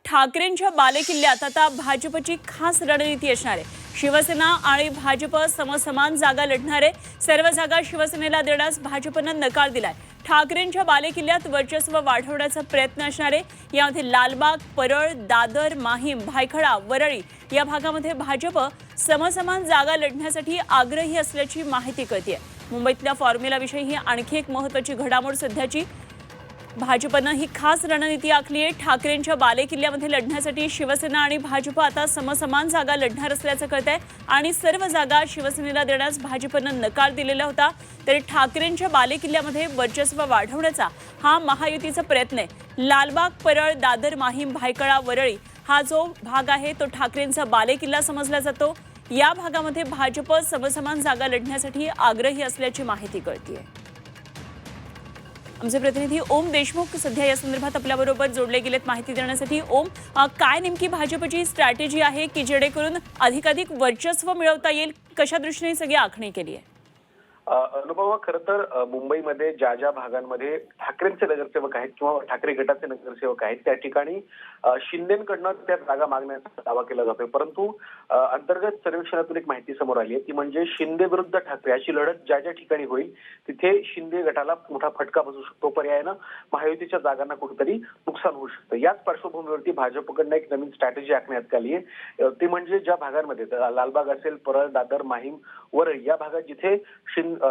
ठाकरेंच्या बालेकिल्ल्यात आता भाजपची खास रणनीती असणार आहे। शिवसेना आणि भाजप समसमान जागा लढणार आहे। सर्व जागा शिवसेनेला देण्यास भाजपनं नकार दिलाय। ठाकरेंच्या बालेकिल्ल्यात वर्चस्व वाढवण्याचा प्रयत्न असणार आहे। यामध्ये लालबाग, परळ, दादर, माहीम, भायखळा, वरळी या भागामध्ये भाजप समसमान जागा लढण्यासाठी आग्रही असल्याची माहिती कळतेय। मुंबईतल्या फॉर्म्युलाविषयी ही आणखी एक महत्त्वाची घडामोड सध्याची। भाजपनं ही खास रणनीती आखली आहे। ठाकरेंच्या बालेकिल्ल्यामध्ये लढण्यासाठी शिवसेना आणि भाजप आता समसमान जागा लढणार असल्याचं कळतंय आणि सर्व जागा शिवसेनेला देण्यास भाजपनं नकार दिलेला होता। तरी ठाकरेंच्या बालेकिल्ल्यामध्ये वर्चस्व वाढवण्याचा हा महायुतीचा प्रयत्न आहे। लालबाग, परळ, दादर, माहीम, भायखळा, वरळी हा जो भाग आहे तो ठाकरेंचा बालेकिल्ला समजला जातो। या भागामध्ये भाजप समसमान जागा लढण्यासाठी आग्रही असल्याची माहिती कळतेय। आमचे प्रतिनिधी ओम देशमुख सध्या या संदर्भात आपल्याबरोबर जोडले गेलेत माहिती देण्यासाठी। ओम, काय नेमकी भाजपची स्ट्रॅटेजी आहे की जेणेकरून अधिकाधिक वर्चस्व मिळवता येईल? कशा दृष्टीने सगळी आखणी केली आहे? अनुभव खरं तर मुंबईमध्ये ज्या ज्या भागांमध्ये ठाकरेंचे नगरसेवक आहेत किंवा ठाकरे गटाचे नगरसेवक आहेत त्या ठिकाणी शिंदेकडनं त्या जागा मागण्याचा दावा केला जातोय। परंतु अंतर्गत सर्वेक्षणातून एक माहिती समोर आली आहे ती म्हणजे शिंदे विरुद्ध ठाकरे अशी लढत ज्या ज्या ठिकाणी होईल तिथे शिंदे गटाला मोठा फटका बसू शकतो। पर्यायानं महायुतीच्या जागांना कुठेतरी नुकसान होऊ शकतं। याच पार्श्वभूमीवरती भाजपकडनं एक नवीन स्ट्रॅटेजी आखण्यात आली आहे। ती म्हणजे ज्या भागांमध्ये लालबाग असेल, परळ, दादर, माहीम, वरळी या भागात जिथे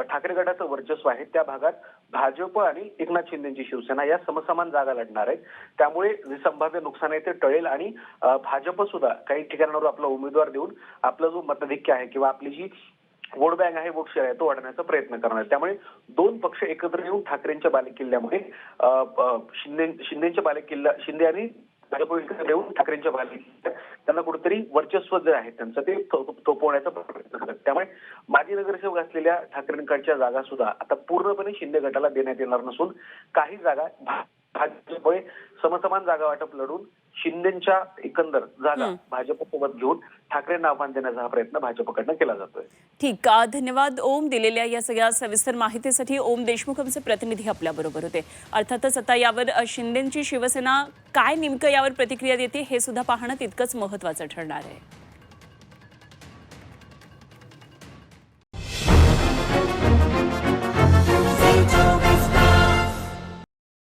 ठाकरे गटाचं वर्चस्व आहे त्या भागात भाजप आणि एकनाथ शिंदेची शिवसेना या समसमान जागा लढणार आहेत। त्यामुळे जे संभाव्य नुकसान आहे ते टळेल आणि भाजप सुद्धा काही ठिकाणांवर आपला उमेदवार देऊन आपला जो मताधिक्य आहे किंवा आपली जी वोट बँक आहे, वोट शेअर आहे तो वाढवण्याचा प्रयत्न करणार आहे। त्यामुळे दोन पक्ष एकत्र येऊन ठाकरेंच्या बालेकिल्ल्यामध्ये शिंदेच्या बालेकिल्ला शिंदे आणि भाजप एकत्र येऊन ठाकरेंच्या बालेकिल्ल्यात त्यांना कुठेतरी वर्चस्व जे आहे त्यांचं ते थोपवण्याचा प्रयत्न करतात। त्यामुळे माजी नगरसेवक असलेल्या ठाकरेंकडच्या जागा सुद्धा आता पूर्णपणे शिंदे गटाला देण्यात येणार नसून काही जागा भाजपमुळे समसमान जागा वाटप लढून शिंदेच्या एकंदर जागा भाजपसोबत घेऊन ठाकरेंना आव्हान देण्याचा हा प्रयत्न भाजपकडनं केला जातोय। ठीक, धन्यवाद ओम दिलेल्या या सगळ्या सविस्तर माहितीसाठी। ओम देशमुख आमचे प्रतिनिधी आपल्या बरोबर होते। अर्थातच आता यावर शिंदेची शिवसेना काय नेमकं यावर प्रतिक्रिया देते हे सुद्धा पाहणं तितकंच महत्त्वाचं ठरणार आहे।